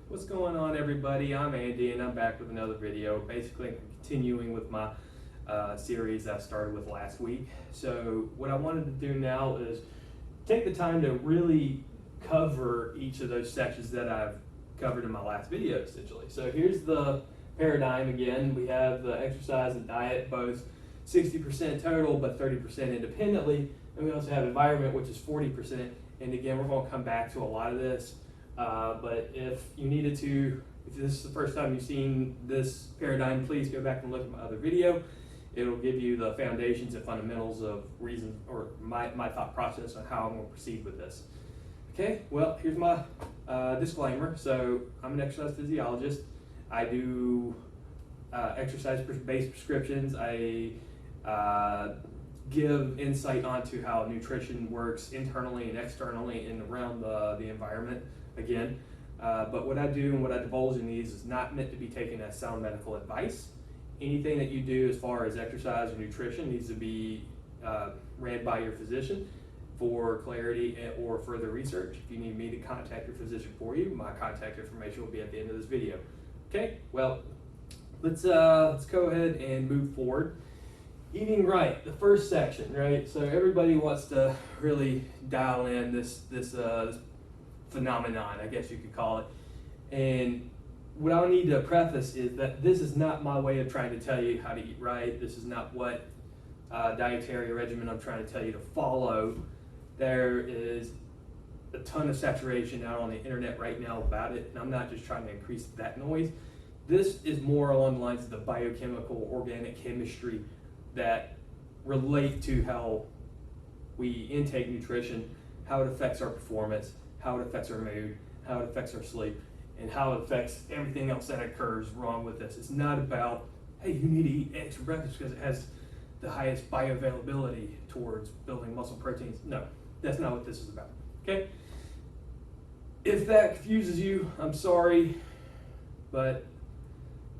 What's going on, everybody? I'm Andy and I'm back with another video. Basically continuing with my series I started with last week. So what I wanted to do now is take the time to really cover each of those sections that I've covered in my last video, essentially. So here's the paradigm again. We have the exercise and diet, both 60% total but 30% independently. And we also have environment, which is 40%. And again, we're going to come back to a lot of this. But if you needed to, if this is the first time you've seen this paradigm, please go back and look at my other video. It'll give you the foundations and fundamentals of reason or my thought process on how I'm going to proceed with this. Okay, well, here's my disclaimer. So I'm an exercise physiologist. I do exercise-based prescriptions. I give insight onto how nutrition works internally and externally and around the environment. Again, but what I do and what I divulge in these is not meant to be taken as sound medical advice. Anything that you do as far as exercise or nutrition needs to be read by your physician for clarity or further research. If you need me to contact your physician for you, my contact information will be at the end of this video. Okay, well, let's go ahead and move forward. Eating right, the first section, right? So everybody wants to really dial in this phenomenon, I guess you could call it. And what I need to preface is that this is not my way of trying to tell you how to eat right. This is not what dietary regimen I'm trying to tell you to follow. There is a ton of saturation out on the internet right now about it, and I'm not just trying to increase that noise. This is more along the lines of the biochemical, organic chemistry that relate to how we intake nutrition, how it affects our performance, how it affects our mood, how it affects our sleep, and how it affects everything else that occurs wrong with this. It's not about, hey, you need to eat eggs for breakfast because it has the highest bioavailability towards building muscle proteins. No, that's not what this is about, okay? If that confuses you, I'm sorry, but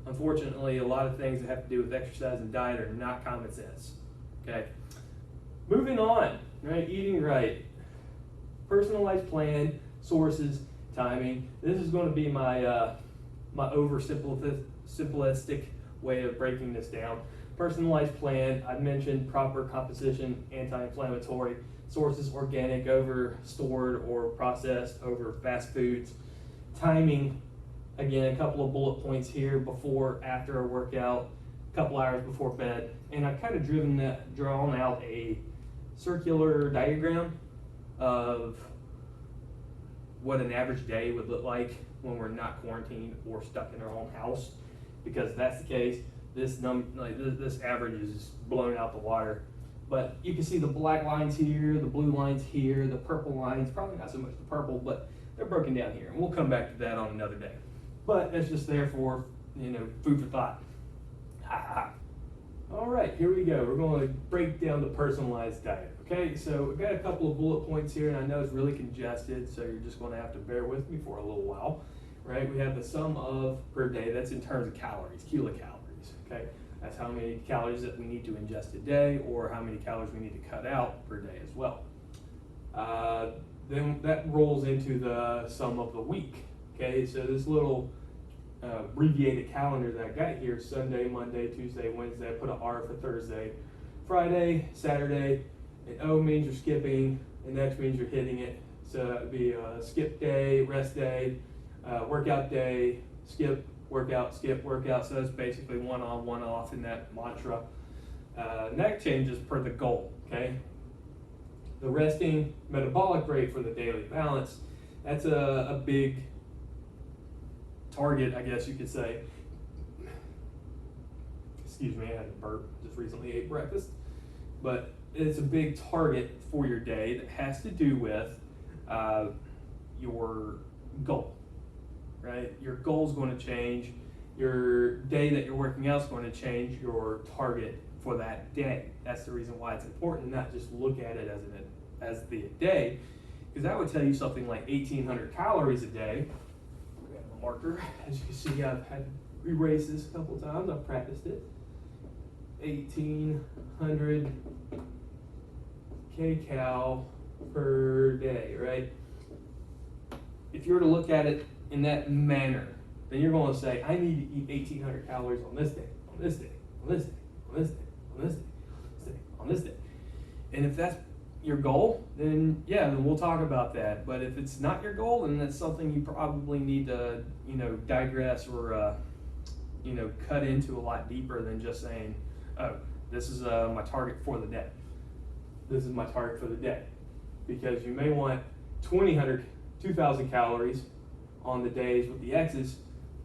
unfortunately, a lot of things that have to do with exercise and diet are not common sense, okay? Moving on, right, eating right. Personalized plan, sources, timing. This is going to be my my oversimplistic way of breaking this down. Personalized plan, I mentioned proper composition, anti-inflammatory, sources organic over stored or processed over fast foods. Timing, again, a couple of bullet points here: before, after a workout, a couple hours before bed. And I've kind of drawn out a circular diagram of what an average day would look like when we're not quarantined or stuck in our own house. Because if that's the case, this average is blown out the water. But you can see the black lines here, the blue lines here, the purple lines, probably not so much the purple, but they're broken down here. And we'll come back to that on another day. But that's just there for, food for thought. Ha ha. All right, here we go. We're going to break down the personalized diet. Okay, so we've got a couple of bullet points here, and I know it's really congested, so you're just going to have to bear with me for a little while. Right, we have the sum of per day. That's in terms of calories, kilocalories. Okay, that's how many calories that we need to ingest a day, or how many calories we need to cut out per day as well. Then that rolls into the sum of the week. Okay, so this little abbreviated calendar that I got here: Sunday, Monday, Tuesday, Wednesday. I put an R for Thursday, Friday, Saturday, and O means you're skipping, and X means you're hitting it. So that would be a skip day, rest day, workout day, skip, workout, skip, workout. So that's basically one on, one off in that mantra. And that changes per the goal, okay? The resting metabolic rate for the daily balance, that's a big target, I guess you could say. Excuse me, I had a burp, just recently ate breakfast. But it's a big target for your day that has to do with your goal, right? Your goal is going to change. Your day that you're working out is going to change your target for that day. That's the reason why it's important, not just look at it as the day, because that would tell you something like 1,800 calories a day. Grab my marker. As you can see, I've had to erase this a couple of times. I've practiced it. 1,800 kcal per day, right? If you were to look at it in that manner, then you're going to say, I need to eat 1,800 calories on this day, on this day, on this day, on this day, on this day, on this day, on this day. And if that's your goal, then yeah, then we'll talk about that. But if it's not your goal, then that's something you probably need to, digress or, cut into a lot deeper than just saying, oh, this is my target for the day. This is my target for the day. Because you may want 2,000 calories on the days with the X's,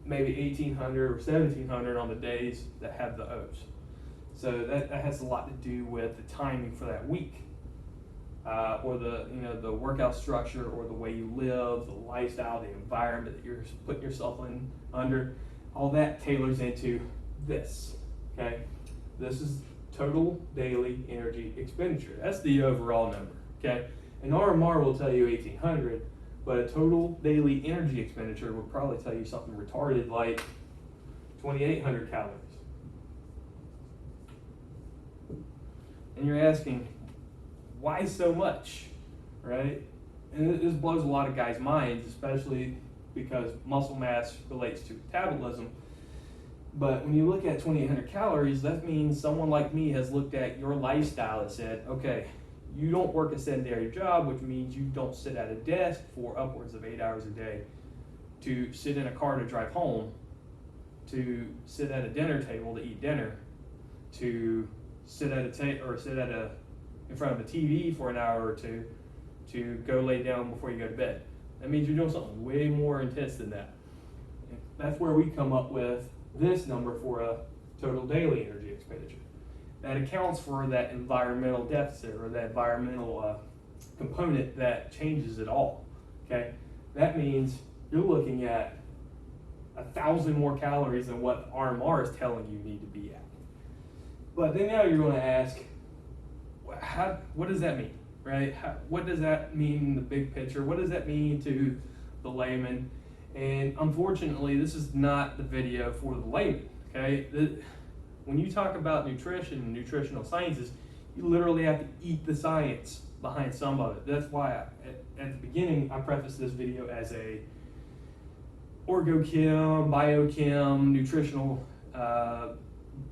maybe 1,800 or 1,700 on the days that have the O's. So that has a lot to do with the timing for that week, or the workout structure, or the way you live, the lifestyle, the environment that you're putting yourself under. All that tailors into this. Okay, this is total daily energy expenditure. That's the overall number. Okay, an RMR will tell you 1,800, but a total daily energy expenditure will probably tell you something retarded like 2,800 calories. And you're asking, why so much, right? And this blows a lot of guys' minds, especially because muscle mass relates to metabolism. But when you look at 2,800 calories, that means someone like me has looked at your lifestyle and said, okay, you don't work a sedentary job, which means you don't sit at a desk for upwards of 8 hours a day, to sit in a car to drive home, to sit at a dinner table to eat dinner, to sit at in front of a TV for an hour or two, to go lay down before you go to bed. That means you're doing something way more intense than that. And that's where we come up with this number for a total daily energy expenditure. That accounts for that environmental deficit, or that environmental component that changes it all. Okay, that means you're looking at 1,000 more calories than what RMR is telling you need to be at. But then now you're going to ask, what does that mean, right? What does that mean in the big picture? What does that mean to the layman? And unfortunately, this is not the video for the layman, okay? When you talk about nutrition and nutritional sciences, you literally have to eat the science behind some of it. That's why at the beginning, I prefaced this video as a orgochem, biochem, nutritional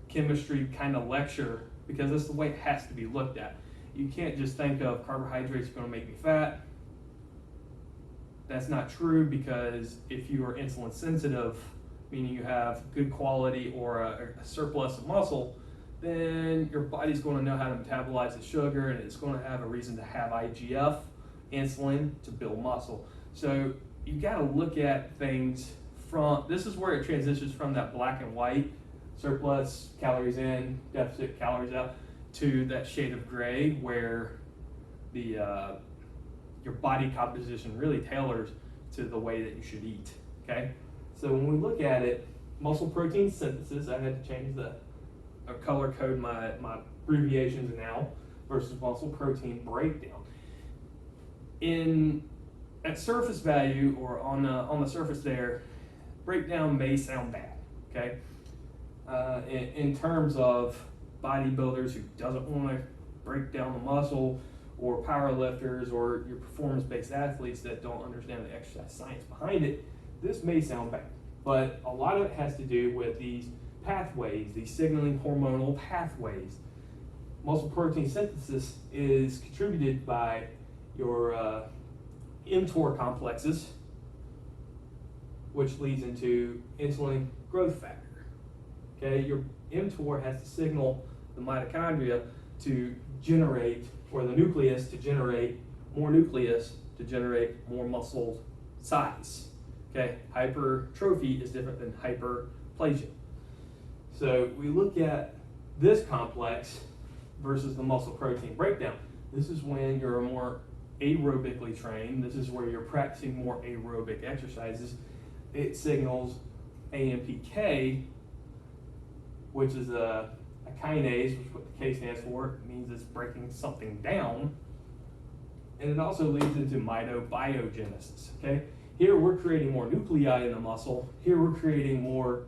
chemistry kind of lecture, because that's the way it has to be looked at. You can't just think of carbohydrates are going to make me fat. That's not true, because if you are insulin sensitive, meaning you have good quality or a surplus of muscle, then your body's going to know how to metabolize the sugar, and it's going to have a reason to have IGF, insulin, to build muscle. So you got to look at things from, this is where it transitions from that black and white, surplus calories in, deficit calories out, to that shade of gray where the your body composition really tailors to the way that you should eat. Okay, so when we look at it, muscle protein synthesis, I had to change color code my abbreviations now, versus muscle protein breakdown. At surface value, or on the surface there, breakdown may sound bad. Okay. In terms of bodybuilders who doesn't want to break down the muscle, or power lifters, or your performance-based athletes that don't understand the exercise science behind it, this may sound bad. But a lot of it has to do with these pathways, these signaling hormonal pathways. Muscle protein synthesis is contributed by your mTOR complexes, which leads into insulin growth factor. Okay, your mTOR has to signal the mitochondria to generate, or the nucleus to generate more nucleus to generate more muscle size. Okay, hypertrophy is different than hyperplasia. So we look at this complex versus the muscle protein breakdown. This is when you're more aerobically trained. This is where you're practicing more aerobic exercises. It signals AMPK, which is a kinase, which is what the K stands for. It means it's breaking something down. And it also leads into mitobiogenesis. Okay? Here we're creating more nuclei in the muscle. Here we're creating more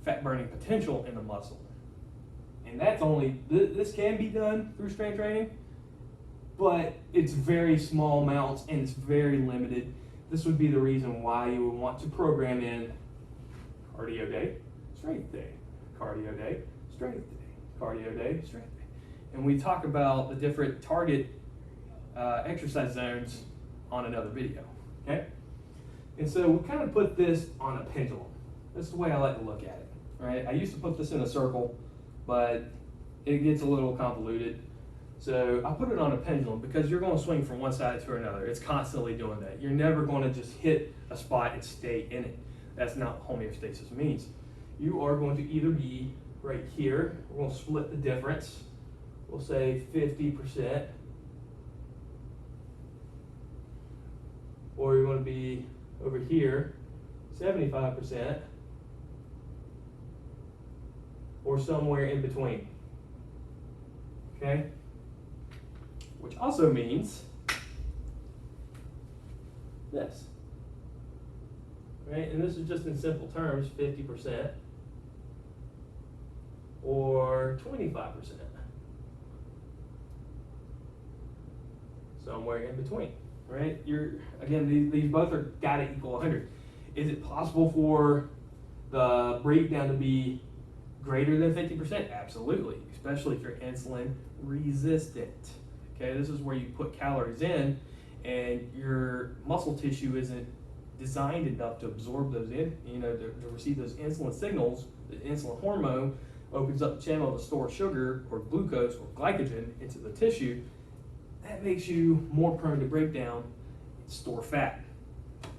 fat burning potential in the muscle. And that's only, this can be done through strength training, but it's very small amounts and it's very limited. this would be the reason why you would want to program in cardio day, strength day, cardio day, strength day, cardio day, strength day. And we talk about the different target exercise zones on another video, okay? And so we kind of put this on a pendulum. That's the way I like to look at it, right? I used to put this in a circle, but it gets a little convoluted. So I put it on a pendulum because you're going to swing from one side to another. It's constantly doing that. You're never going to just hit a spot and stay in it. That's not what homeostasis means. You are going to either be right here. We're going to split the difference. We'll say 50%. Or you're going to be over here, 75%. Or somewhere in between. Okay? Which also means this. Right? And this is just in simple terms, 50% or 25%. Somewhere in between. Right? Again, these both are gotta equal 100. Is it possible for the breakdown to be greater than 50%? Absolutely, especially if you're insulin resistant. Okay, this is where you put calories in and your muscle tissue isn't designed enough to absorb those to receive those insulin signals. The insulin hormone opens up the channel to store sugar or glucose or glycogen into the tissue. That makes you more prone to break down and store fat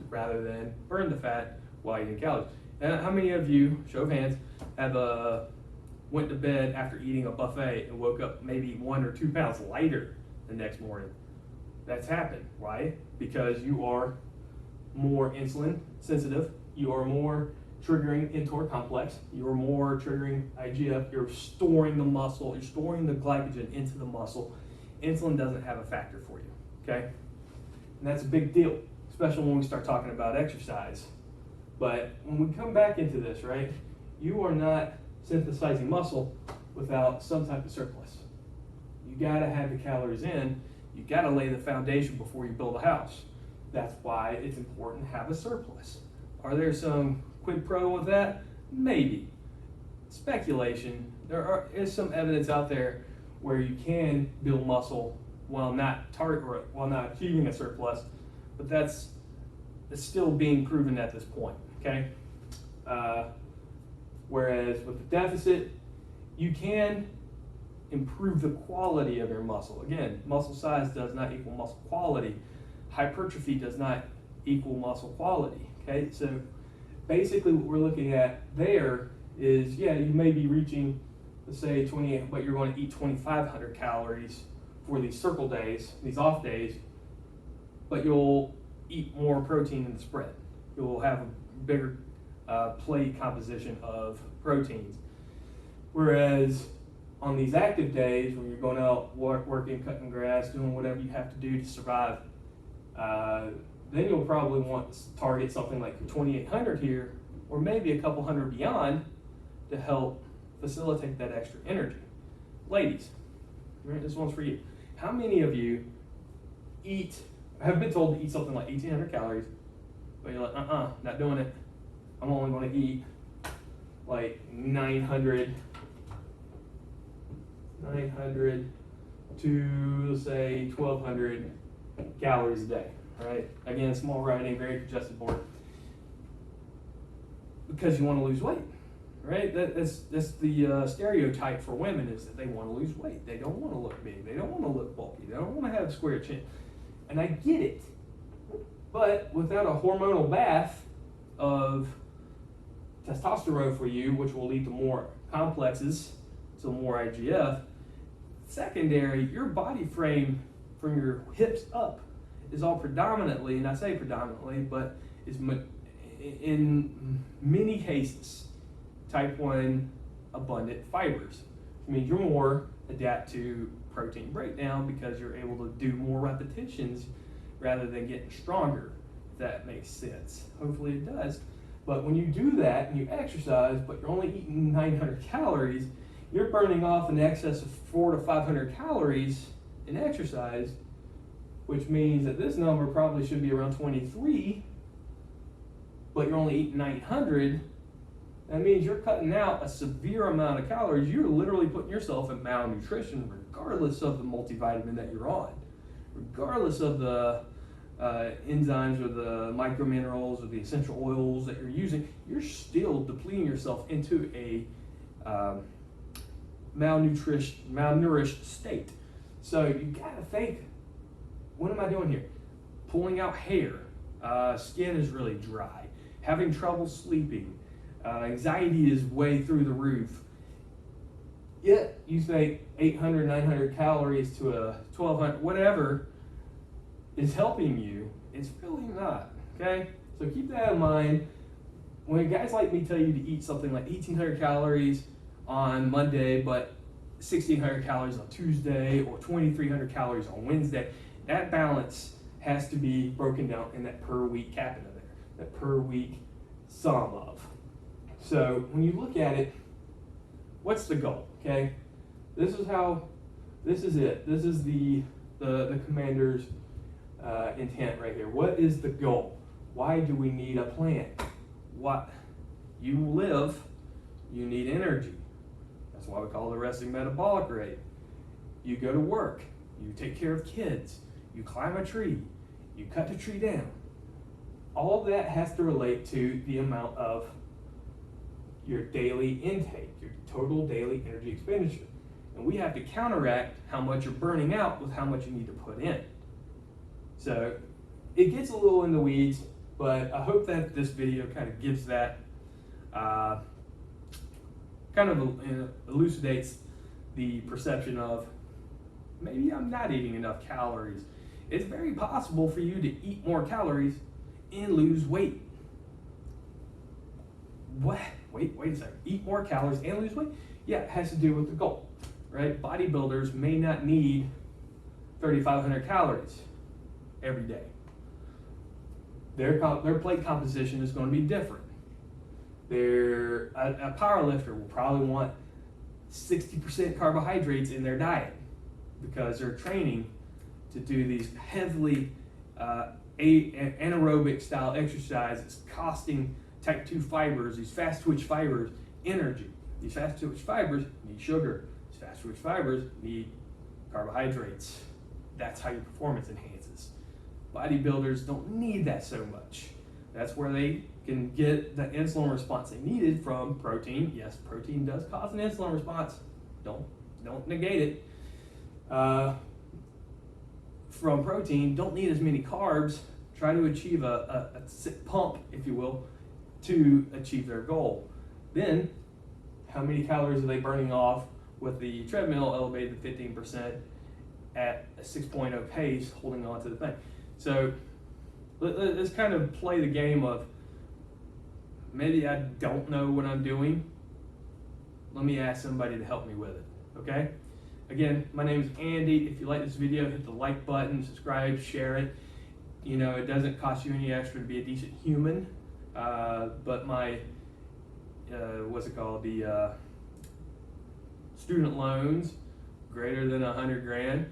rather than burn the fat while eating calories. And how many of you, show of hands, have went to bed after eating a buffet and woke up maybe 1 or 2 pounds lighter the next morning? That's happened. Why? Because you are more insulin sensitive. You are more triggering mTOR complex. You are more triggering IGF. You're storing the muscle. You're storing the glycogen into the muscle. Insulin doesn't have a factor for you. Okay? And that's a big deal, especially when we start talking about exercise. But when we come back into this, right, you are not synthesizing muscle without some type of surplus. You gotta have the calories in. You gotta lay the foundation before you build a house. That's why it's important to have a surplus. Are there some quid pro with that? Maybe. Speculation. There is some evidence out there where you can build muscle while not achieving a surplus, but that's still being proven at this point. Okay. Whereas with the deficit, you can improve the quality of your muscle. Again, muscle size does not equal muscle quality. Hypertrophy does not equal muscle quality. Okay, so basically what we're looking at there is, yeah, you may be reaching, let's say 28, but you're going to eat 2,500 calories for these circle days, these off days, but you'll eat more protein in the spread. You'll have a bigger plate composition of proteins. Whereas on these active days, when you're going out working, cutting grass, doing whatever you have to do to survive, then you'll probably want to target something like 2,800 here, or maybe a couple hundred beyond, to help facilitate that extra energy. Ladies, right, this one's for you. How many of you have been told to eat something like 1,800 calories, but you're like, not doing it. I'm only going to eat like 900 to, let's say, 1,200 calories a day, right? Again, small writing, very congested board. Because you want to lose weight, right? That's the stereotype for women, is that they want to lose weight. They don't want to look big. They don't want to look bulky. They don't want to have a square chin. And I get it. But without a hormonal bath of testosterone for you, which will lead to more complexes, so more IGF, secondary, your body frame from your hips up is all predominantly, and I say predominantly, but is in many cases type 1 abundant fibers. I mean, you're more adapt to protein breakdown because you're able to do more repetitions rather than getting stronger, if that makes sense. Hopefully it does. But when you do that and you exercise, but you're only eating 900 calories, you're burning off in excess of 400 to 500 calories in exercise which means that this number probably should be around 23, but you're only eating 900. That means you're cutting out a severe amount of calories. You're literally putting yourself in malnutrition regardless of the multivitamin that you're on, regardless of the enzymes or the microminerals or the essential oils that you're using. You're still depleting yourself into a malnourished state. So you gotta think, what am I doing here? Pulling out hair, skin is really dry, having trouble sleeping, anxiety is way through the roof. Yet you think 800, 900 calories to a 1200, whatever, is helping you. It's really not, okay? So keep that in mind. When guys like me tell you to eat something like 1800 calories on Monday, but 1600 calories on Tuesday, or 2300 calories on Wednesday, that balance has to be broken down in that per week capita there, that per week sum of. So when you look at it, what's the goal, okay? This is it. This is the commander's intent right here. What is the goal? Why do we need a plan? What you live, you need energy. That's why we call it the resting metabolic rate. You go to work, you take care of kids, you climb a tree, you cut the tree down. All that has to relate to the amount of your daily intake, your total daily energy expenditure. And we have to counteract how much you're burning out with how much you need to put in. So it gets a little in the weeds, but I hope that this video kind of gives that, kind of elucidates the perception of maybe I'm not eating enough calories. It's very possible for you to eat more calories and lose weight. What? Wait a second. Eat more calories and lose weight? Yeah, it has to do with the goal, right? Bodybuilders may not need 3,500 calories every day. Their plate composition is going to be different. A power lifter will probably want 60% carbohydrates in their diet because they're training to do these heavily anaerobic style exercises, costing type 2 fibers, these fast twitch fibers, energy. These fast twitch fibers need sugar. These fast twitch fibers need carbohydrates. That's how your performance enhances. Bodybuilders don't need that so much. That's where they can get the insulin response they needed from protein. Yes, protein does cause an insulin response. Don't negate it. From protein, don't need as many carbs. Try to achieve a pump, if you will, to achieve their goal. Then, how many calories are they burning off with the treadmill elevated to 15% at a 6.0 pace, holding on to the thing? So let's kind of play the game of, maybe I don't know what I'm doing. Let me ask somebody to help me with it, okay? Again, my name is Andy. If you like this video, hit the like button, subscribe, share it. You know, it doesn't cost you any extra to be a decent human. But my, the student loans greater than 100 grand.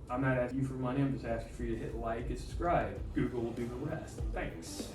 I'm not asking you for money, I'm just asking for you to hit like and subscribe. Google will do the rest. Thanks.